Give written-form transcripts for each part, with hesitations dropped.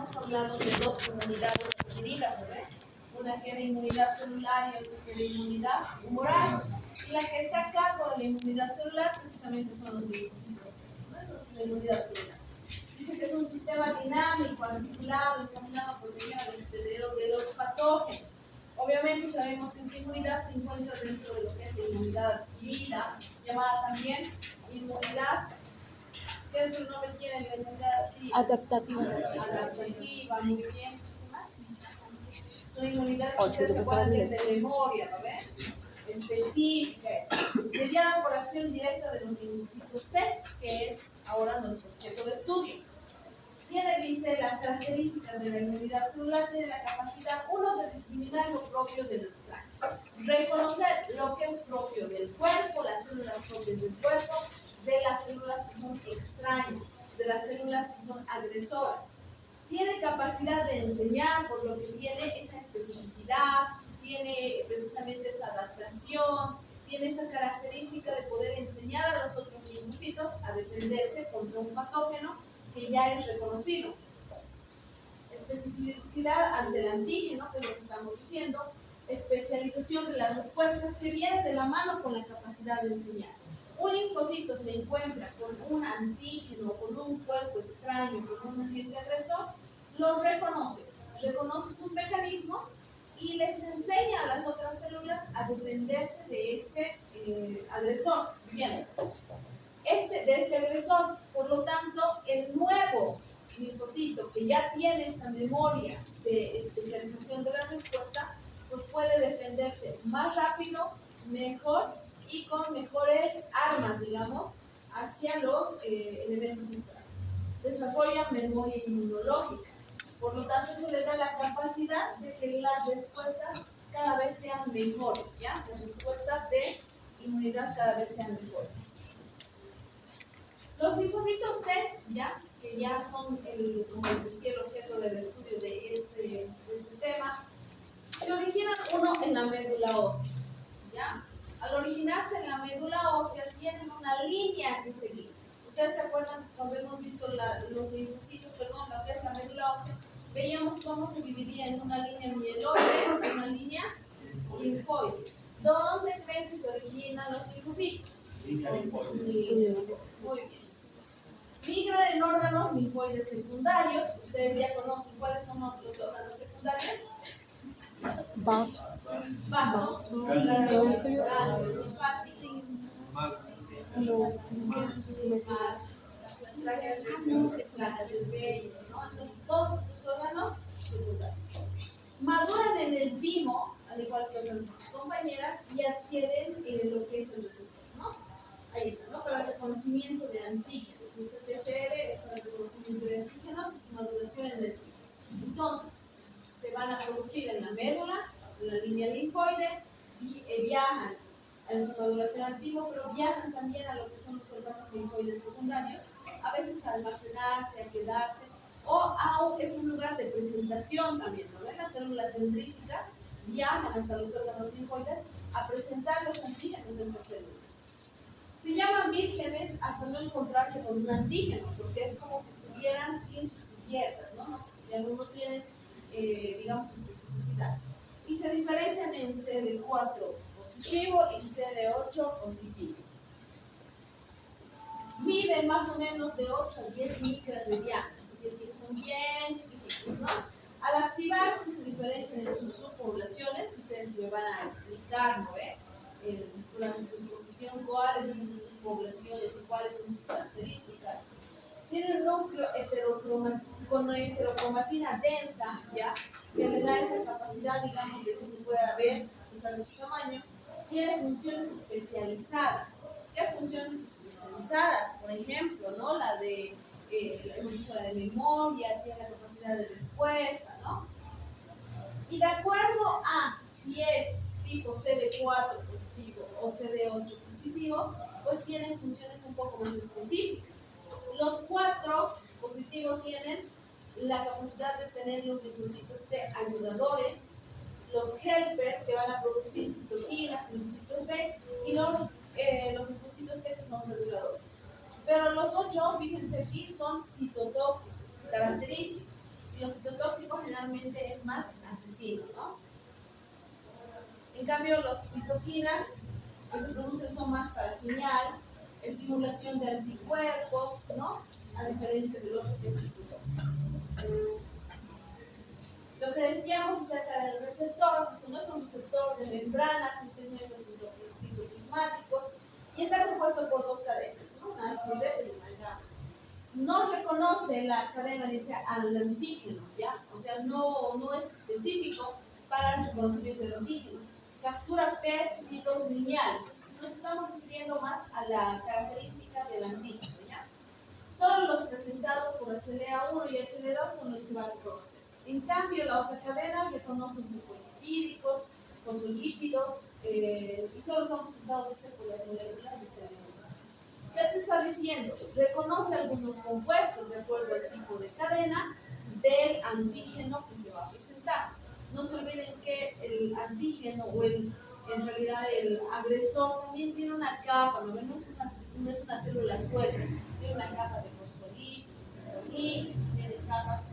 hemos hablado de dos inmunidades adquiridas, ¿verdad? Una que era inmunidad celular y otra que era inmunidad humoral. Y la que está a cargo de la inmunidad celular precisamente son los linfocitos, ¿no? Entonces, la inmunidad celular. Dice que es un sistema dinámico, articulado, encaminado a proteger al hospedero de los patógenos. Obviamente sabemos que esta inmunidad se encuentra dentro de lo que es la inmunidad adquirida, llamada también inmunidad. ¿Qué otro nombre tiene la inmunidad adquirida? Adaptativa. Adaptativa, muy bien. ¿Qué más? Es una inmunidad que ustedes se acuerdan que es de memoria, ¿no ves? Específica, mediada por acción directa de los linfocitos T, que es ahora nuestro objeto de estudio. Tiene, dice, las características de la inmunidad celular, tiene la capacidad, uno, de discriminar lo propio de lo extraño, reconocer lo que es propio del cuerpo, las células propias del cuerpo, de las células que son extrañas, de las células que son agresoras. Tiene capacidad de enseñar, por lo que tiene esa especificidad, tiene precisamente esa adaptación, tiene esa característica de poder enseñar a los otros linfocitos a defenderse contra un patógeno que ya es reconocido. Especificidad ante el antígeno, que es lo que estamos diciendo, especialización de las respuestas, que viene de la mano con la capacidad de enseñar. Un linfocito se encuentra con un antígeno, con un cuerpo extraño, con un agente agresor, los reconoce sus mecanismos y les enseña a las otras células a defenderse de este agresor. Bien. De este agresor. Por lo tanto, el nuevo linfocito que ya tiene esta memoria de especialización de la respuesta, pues puede defenderse más rápido, mejor y con mejores armas, digamos, hacia los elementos extraños. Desarrolla memoria inmunológica. Por lo tanto, eso le da la capacidad de que las respuestas cada vez sean mejores, ¿ya? Las respuestas de inmunidad cada vez sean mejores. Los linfocitos T, ¿ya? Que ya son, como les decía, el objeto del estudio de este tema, se originan uno en la médula ósea, ¿ya? Al originarse en la médula ósea tienen una línea que seguir. ¿Ustedes se acuerdan cuando hemos visto los linfocitos, lo que es la médula ósea? Veíamos cómo se dividía en una línea mieloide y una línea linfoide. ¿Dónde creen que se originan los linfocitos? Muy bien. Migran en órganos linfoides secundarios. Ustedes ya conocen cuáles son los órganos secundarios. Vaso. Ganglios, placas del vello, ¿no? Entonces, todos estos órganos secundarios maduran en el timo, al igual que otras de sus compañeras, y adquieren lo que es el receptor, ¿no? Ahí está, ¿no? Para el reconocimiento de antígenos. Este TCR es para el reconocimiento de antígenos y su maduración en el timo. Entonces, se van a producir en la médula, en la línea linfoide, y viajan a su maduración antigua, pero viajan también a lo que son los órganos linfoides secundarios, a veces a almacenarse, a quedarse, o es un lugar de presentación también, ¿no? Las células dendríticas viajan hasta los órganos linfoides a presentar los antígenos de estas células. Se llaman vírgenes hasta no encontrarse con un antígeno, porque es como si estuvieran sin sus cubiertas, ¿no? No tienen, digamos, especificidad. Y se diferencian en CD4 positivo y CD8 positivo. Miden más o menos de 8 a 10 micras de diámetro, eso quiere decir que son bien chiquititos, ¿no? Al activarse se diferencian en sus subpoblaciones, que ustedes me van a explicar, ¿no? Durante su exposición, cuáles son esas subpoblaciones y cuáles son sus características. Tiene un núcleo con heterocromatina densa, ¿ya? Que le da esa capacidad, digamos, de que se pueda ver, a pesar de su tamaño. Tiene funciones especializadas. ¿Qué funciones especializadas? Por ejemplo, ¿no? La de memoria, tiene la capacidad de respuesta, ¿no? Y de acuerdo a si es tipo CD4 positivo o CD8 positivo, pues tienen funciones un poco más específicas. Los 4 positivos tienen la capacidad de tener los linfocitos T ayudadores, los helper que van a producir citoquinas, linfocitos B, y los linfocitos T que son reguladores. Pero los 8, fíjense aquí, son citotóxicos, característicos. los citotóxicos generalmente es más asesino, ¿no? En cambio, los citoquinas que se producen son más para señal, estimulación de anticuerpos, ¿no? A diferencia del otro que es citotóxico. Lo que decíamos acerca del receptor, dice, no es un receptor de membranas sin segmentos citoplasmáticos y está compuesto por dos cadenas, ¿no? Una alfa y beta y una gamma. No reconoce la cadena, dice, al antígeno, ¿ya? O sea, no es específico para el reconocimiento del antígeno. Captura péptidos lineales. Nos estamos refiriendo más a la característica del antígeno, ¿ya? Solo los presentados por HLA1 y HLA2 son los que va a reconocer. En cambio, la otra cadena reconoce mucolipídicos, fosfolípidos, y solo son presentados por las moléculas de CDU. ¿Qué te está diciendo? Reconoce algunos compuestos de acuerdo al tipo de cadena del antígeno que se va a presentar. No se olviden que el antígeno o en realidad el agresor también tiene una capa, ¿no? No es una célula suelta, tiene una capa de fosfolípidos y tiene capas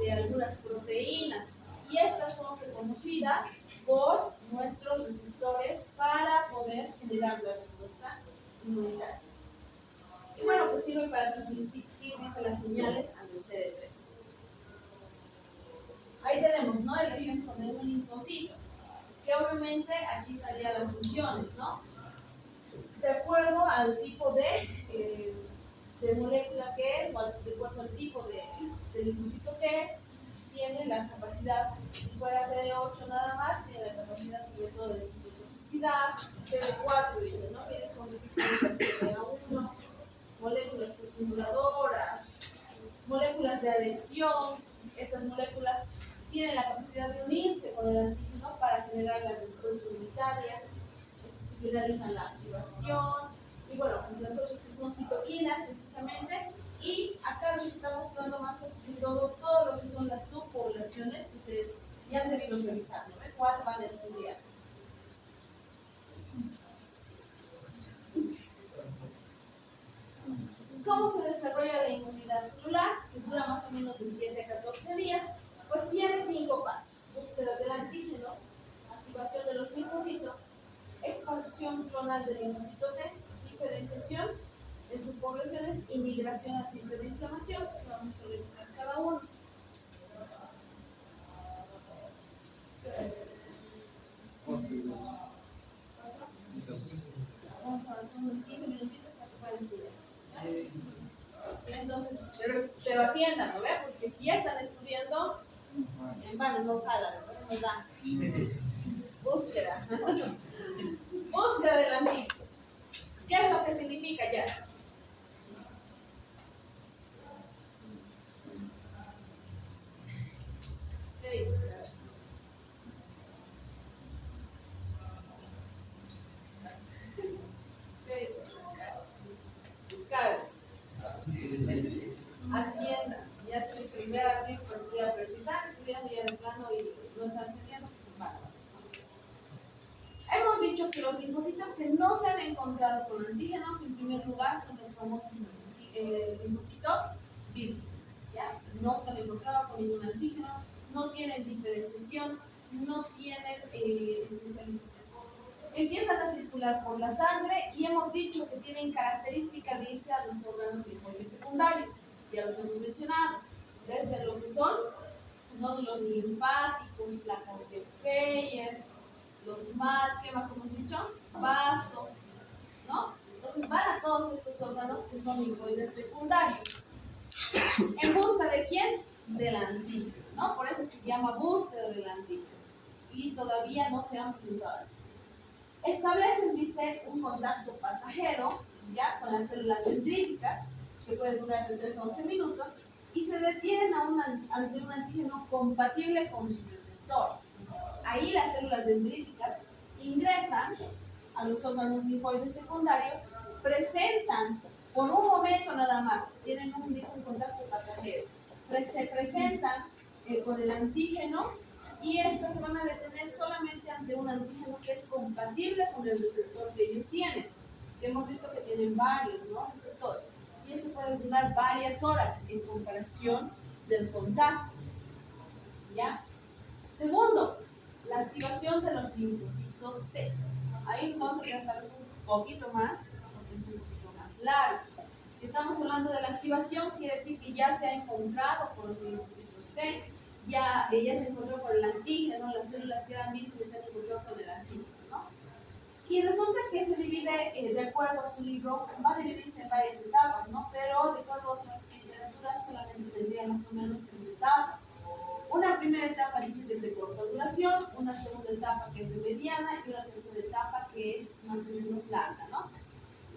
de algunas proteínas y estas son reconocidas por nuestros receptores para poder generar la respuesta inmunitaria. Y bueno, pues sirve para transmitir, dice, las señales a los CD3. Ahí tenemos, ¿no? El ejemplo de un linfocito, que obviamente aquí estarían las funciones, ¿no? De acuerdo al tipo de molécula que es, o de acuerdo al tipo de linfocito que es, tiene la capacidad, si fuera CD8 nada más, tiene la capacidad sobre todo de citotoxicidad, CD4 dice, ¿no? Viene con resistencia a1, moléculas costimuladoras, moléculas de adhesión. Estas moléculas tienen la capacidad de unirse con el antígeno para generar la respuesta inmunitaria, estas que finalizan la activación, y bueno, pues las otras que son citoquinas precisamente, y acá les está mostrando más que todo lo que son las subpoblaciones que ustedes ya han debido revisar, ¿no? ¿Cuál van a estudiar? ¿Cómo se desarrolla la inmunidad celular? Que dura más o menos de 7 a 14 días. Pues tiene 5 pasos: búsqueda del antígeno, activación de los linfocitos, expansión clonal del linfocito T, diferenciación en subpoblaciones y migración al sitio de inflamación, que vamos a revisar cada uno. ¿Qué hora es? 4 y 2. Vamos a avanzar unos 15 minutitos para que puedan estudiar. Entonces, pero atiendan, ¿no ve? Porque si ya están estudiando, en vano, no jalan, no nos da. Búsqueda. Búsqueda del antígeno. ¿Qué es lo que significa ya? ¿Qué dices? ¿Qué dices? Buscar. Atiendan. Ya te escribí a ti por estudiar, pero si están estudiando ya de plano y no están estudiando, pues en paz. Hemos dicho que los linfocitos que no se han encontrado con antígenos, en primer lugar, son los famosos linfocitos vírgenes, ¿ya? O sea, no se han encontrado con ningún antígeno, no tienen diferenciación, no tienen especialización. Empiezan a circular por la sangre y hemos dicho que tienen característica de irse a los órganos linfoides secundarios. Ya los hemos mencionado, desde lo que son nódulos linfáticos, placas de Peyer, los MAD, ¿qué más hemos dicho? Vaso, ¿no? Entonces van a todos estos órganos que son linfoides secundarios. ¿En busca de quién? Del antígeno, ¿no? Por eso se llama búsqueda del antígeno. Y todavía no se han presentado. Establecen, dice, un contacto pasajero, ya, con las células dendríticas, que puede durar de 3 a 11 minutos, y se detienen ante un antígeno compatible con su receptor. Entonces, ahí las células dendríticas ingresan a los órganos linfoides secundarios, presentan por un momento nada más, tienen un contacto pasajero, se presentan con el antígeno y estas se van a detener solamente ante un antígeno que es compatible con el receptor que ellos tienen, que hemos visto que tienen varios, ¿no?, receptores, y esto puede durar varias horas en comparación del contacto. ¿Ya? Segundo, la activación de los linfocitos T. Ahí nos vamos a quedar tal vez un poquito más, porque es un poquito más largo. Si estamos hablando de la activación, quiere decir que ya se ha encontrado con los linfocitos T, ya se encontró con el antígeno, las células que eran vírgenes se han encontrado con el antígeno, ¿no? Y resulta que se divide, de acuerdo a su libro, va a dividirse en varias etapas, ¿no? Pero de acuerdo a otras literaturas solamente tendría más o menos 3 etapas. Una primera etapa dice que es de corta duración, una segunda etapa que es de mediana y una tercera etapa que es más o menos larga, ¿no?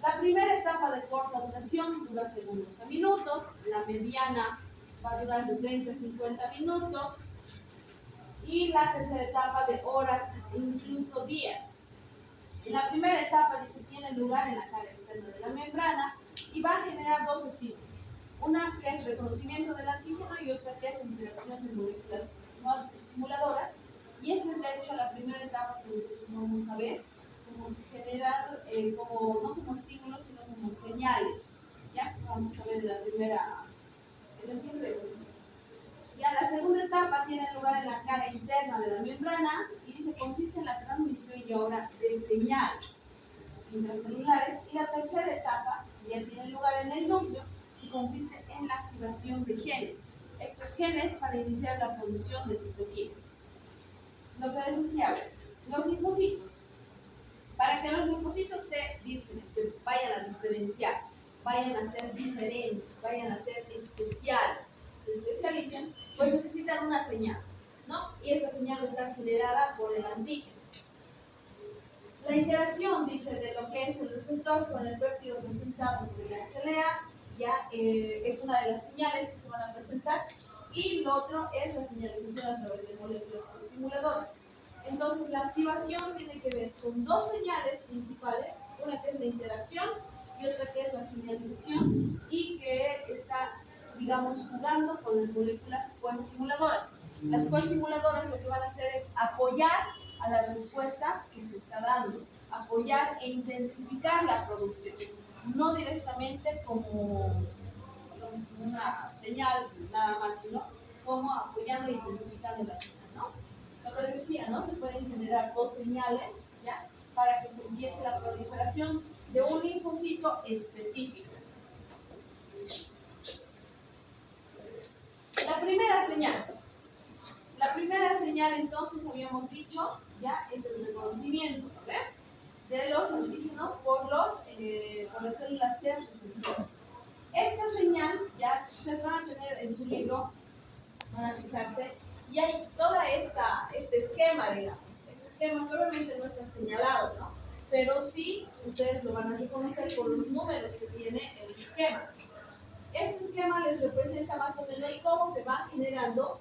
La primera etapa de corta duración dura segundos a minutos, la mediana va a durar de 30 a 50 minutos y la tercera etapa de horas e incluso días. En la primera etapa dice tiene lugar en la cara externa de la membrana y va a generar dos estímulos. Una que es reconocimiento del antígeno y otra que es la interacción de moléculas estimuladoras. Y esta es de hecho la primera etapa que nosotros vamos a ver como generar, no como estímulos, sino como señales. ¿Ya? Vamos a ver en la primera, en la siguiente diapositiva. Ya la segunda etapa tiene lugar en la cara interna de la membrana y dice consiste en la transmisión y ahora de señales intracelulares. Y la tercera etapa ya tiene lugar en el núcleo y consiste en la activación de genes. Estos genes para iniciar la producción de citoquinas. Lo que les decía, los linfocitos. Para que los linfocitos T vírgenes se vayan a diferenciar, vayan a ser diferentes, vayan a ser especiales, se especialicen, pues necesitan una señal, ¿no? Y esa señal va a estar generada por el antígeno. La interacción, dice, de lo que es el receptor con el péptido presentado por el HLA, ya es una de las señales que se van a presentar, y lo otro es la señalización a través de moléculas estimuladoras. Entonces, la activación tiene que ver con dos señales principales, una que es la interacción y otra que es la señalización, y que está, digamos, jugando con las moléculas coestimuladoras. Las coestimuladoras lo que van a hacer es apoyar a la respuesta que se está dando, apoyar e intensificar la producción, no directamente como una señal nada más, sino como apoyando e intensificando la señal, ¿no? Lo que les decía, ¿no? Se pueden generar dos señales, ¿ya? Para que se empiece la proliferación de un linfocito específico. La primera señal entonces habíamos dicho, ya es el reconocimiento, ¿ver? De los antígenos por las células T receptoras. Esta señal, ya ustedes van a tener en su libro, van a fijarse, y hay todo este esquema, digamos. Este esquema que obviamente no está señalado, ¿no? Pero sí ustedes lo van a reconocer por los números que tiene el esquema. Este esquema les representa más o menos cómo se va generando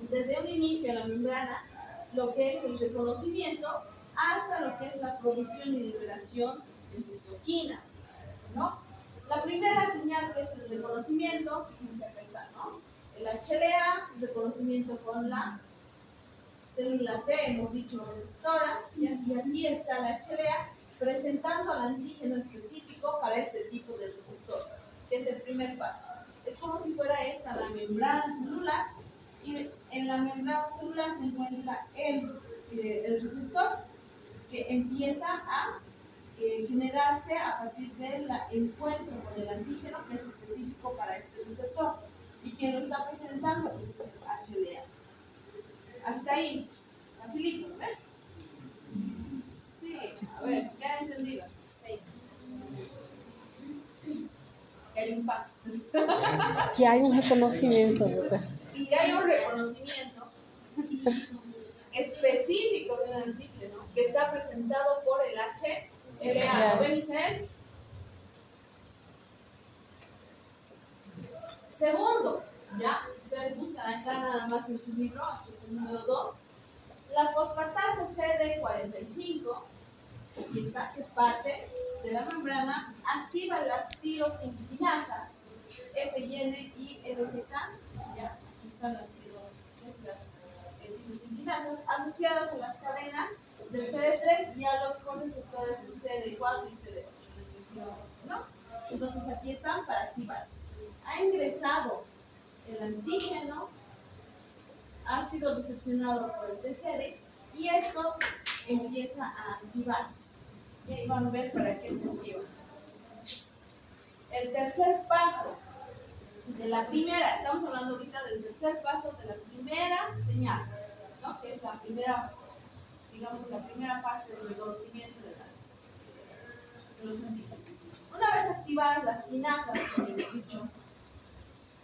desde un inicio en la membrana lo que es el reconocimiento hasta lo que es la producción y liberación de citoquinas, ¿no? La primera señal que es el reconocimiento, fíjense acá está, ¿no? El HLA, reconocimiento con la célula T, hemos dicho receptora, y aquí está el HLA presentando al antígeno específico para este tipo de receptor, que es el primer paso. Es como si fuera esta la membrana celular, y en la membrana celular se encuentra el receptor que empieza a generarse a partir del encuentro con el antígeno que es específico para este receptor. Y quien lo está presentando pues es el HLA. Hasta ahí, facilito, ¿ves? Sí, a ver, ¿qué han entendido? Sí. Que hay un paso. Que hay un reconocimiento, doctor. Y hay un reconocimiento específico de un antígeno que está presentado por el HLA. ¿Lo ven, Isabel? Segundo, ya, ustedes buscan acá nada más en su libro, aquí es el número 2. La fosfatasa CD45, aquí está, que es parte de la membrana, activa las tirosinclinasas FYN y LZK, ya, aquí están las tirosinclinasas asociadas a las cadenas del CD3 y a los correceptores del CD4 y CD8, respectivamente, ¿no? Entonces aquí están para activarse. Ha ingresado el antígeno, ha ha sido recepcionado por el TCD y esto empieza a activarse. Y ahí van a ver para qué se activa. El tercer paso de la primera, estamos hablando ahorita del tercer paso de la primera señal, ¿no? Que es la primera, digamos, la primera parte del reconocimiento de los antígenos. Una vez activadas las quinasas, como hemos dicho,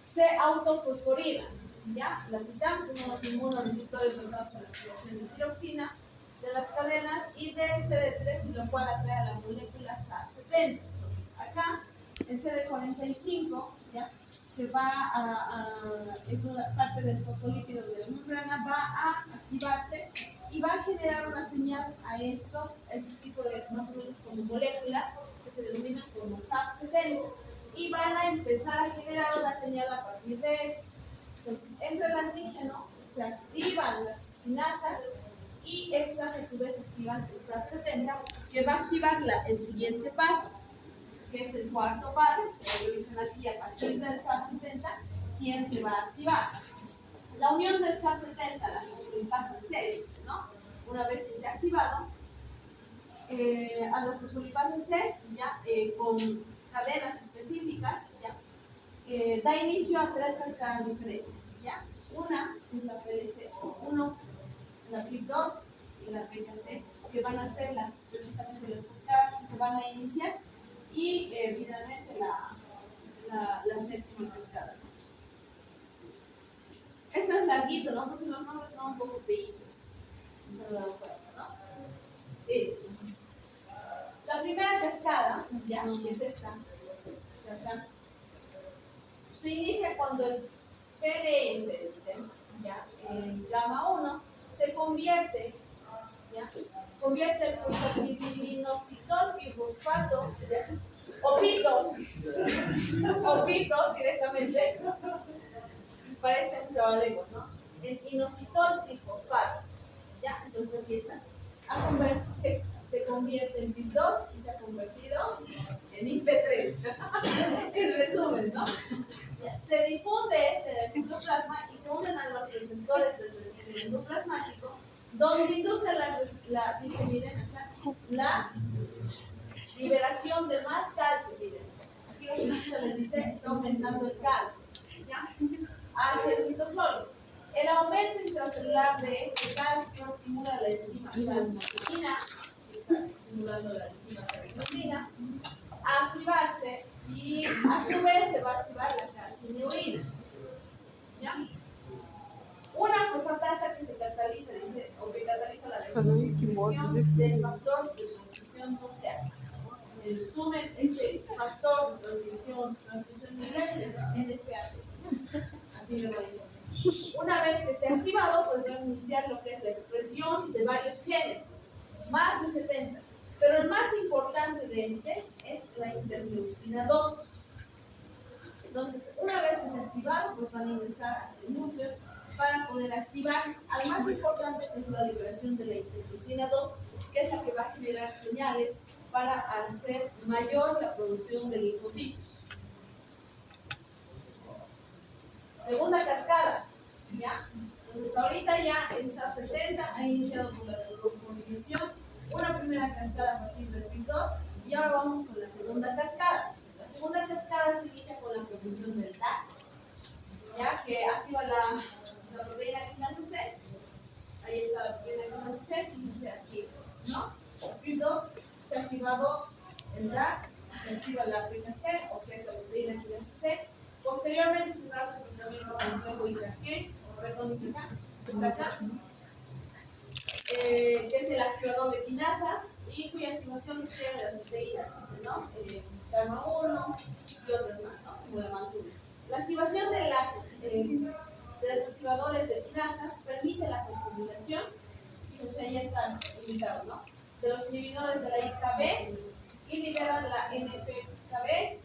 se autofosforilan, ¿ya? Las citamos, que son los inmunoreceptores basados en la activación de tiroxina, de las cadenas y del CD3, y lo cual atrae a la molécula SAP70. Entonces, acá, el CD45, ¿ya? Que es una parte del fosfolípido de la membrana, va a activarse y va a generar una señal a este tipo de, más o menos como moléculas, que se denominan como SAP70, y van a empezar a generar una señal a partir de esto. Entonces, entra el antígeno, se activan las quinasas y estas a su vez activan el SAP70, que va a activar el siguiente paso, que es el cuarto paso. Ustedes revisan aquí a partir del SAP70 quién se va a activar. La unión del SAP70 a la fosfolipasa C, ¿no? Una vez que se ha activado, a la fosfolipasa C, ya con cadenas específicas, ya da inicio a tres cascadas diferentes, ¿ya? Una es la PLC1, la PIP2 y la PKC, que van a ser precisamente las cascadas que se van a iniciar, y finalmente la séptima cascada, ¿no? Esto es larguito, ¿no? Porque los nombres son un poco feitos, si se han dado cuenta, ¿no? Sí. La primera cascada, ya, que es esta, de acá, se inicia cuando el PDS, ya, el gamma 1, se convierte el fosfatidilinositol bifosfato, o PIP2 directamente, parece un trabalenguas, ¿no? El inositol trifosfato, ¿ya? Entonces aquí está. Se convierte en PIP2 y se ha convertido en IP3. En resumen, ¿no? Se difunde en el citoplasma y se unen a los receptores del reticulado endoplasmático, donde induce dice, miren acá, la liberación de más calcio. Miren, aquí la señorita les dice, está aumentando el calcio, ¿ya? Hacia el citosol. El aumento intracelular de este calcio estimula la enzima calcineurina, que está estimulando la enzima calcineurina, a activarse, y a su vez se va a activar la calcineurina, ¿ya? Una fosfatasa que se cataliza, dice, o que cataliza la transcripción del factor de transcripción nuclear. En resumen, este factor de transcripción nuclear es el NFAT. Aquí le voy a decir. Una vez que se ha activado, pues va a iniciar lo que es la expresión de varios genes, más de 70. Pero el más importante de este es la interleucina 2. Entonces, una vez que se ha activado, pues van a ingresar hacia el núcleo para poder activar al más importante, que es la liberación de la interleucina 2, que es la que va a generar señales para hacer mayor la producción de linfocitos. Segunda cascada, ¿ya? Entonces ahorita ya el SAP70 ha iniciado con la desfosforilación, una primera cascada a partir del PIP2, y ahora vamos con la segunda cascada. La segunda cascada se inicia con la producción del DAC, ¿ya? Que activa la proteína quinasa C. Ahí está la proteína quinasa C, fíjense aquí, ¿no? El PIP2 se ha activado el DAC, se activa la PKC, o que es la proteína quinasa C. Posteriormente se da el reclutamiento del complejo IKG, perdón, IKK, que está acá, que es el activador de quinasas y cuya activación requiere de las proteínas, ¿no? Gamma 1 y otras más, ¿no? Como la mantura. La activación de los activadores de quinasas permite la fosforilación, fíjense, ahí está indicado, ¿no? De los inhibidores de la IKB y liberan la NFKB.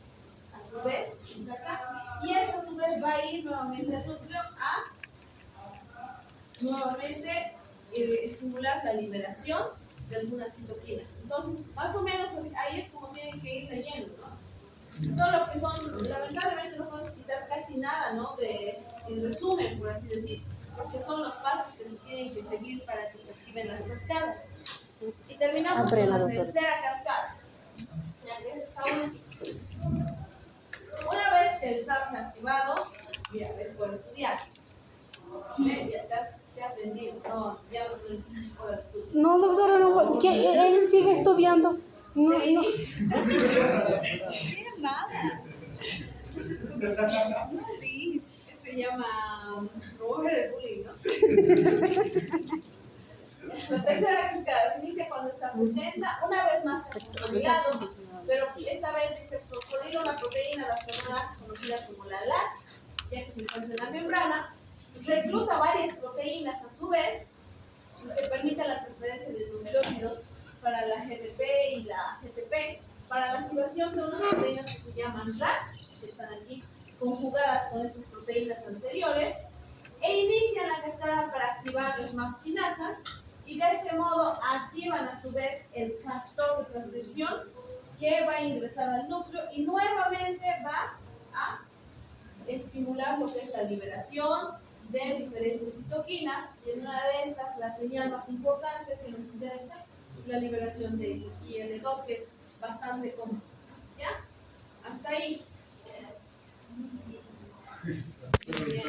A su vez, está acá, y esta a su vez va a ir nuevamente al núcleo a nuevamente estimular la liberación de algunas citoquinas. Entonces, más o menos ahí es como tienen que ir leyendo, ¿no? Todo lo que son, lamentablemente no podemos quitar casi nada, ¿no? En resumen, por así decir, porque son los pasos que se tienen que seguir para que se activen las cascadas. Y terminamos Aprenda, con la doctora. tercera cascada. Ya que esa está última. Una vez que el SAP se ha activado, mira, ves por estudiar. Ya te has vendido. No, ya no tienes hora de estudio. No, doctora, no, que él sigue estudiando. No, Sí. no. Mira, nada. No dices. Se llama promover el bullying, ¿no? La tercera cascada se inicia cuando está 70, una vez más obligado, pero esta vez dice fosforir una proteína adaptadora conocida como la LAT, ya que se encuentra en la membrana, recluta varias proteínas a su vez, que permite la transferencia de nucleótidos para la GTP y la GTP, para la activación de unas proteínas que se llaman RAS, que están aquí conjugadas con estas proteínas anteriores, e inician la cascada para activar las maptinasas y de ese modo activan a su vez el factor de transcripción que va a ingresar al núcleo y nuevamente va a estimular lo que es la liberación de diferentes citoquinas, y en una de esas, la señal más importante que nos interesa, la liberación de IL-2, que es bastante común. ¿Ya? Hasta ahí. Bien.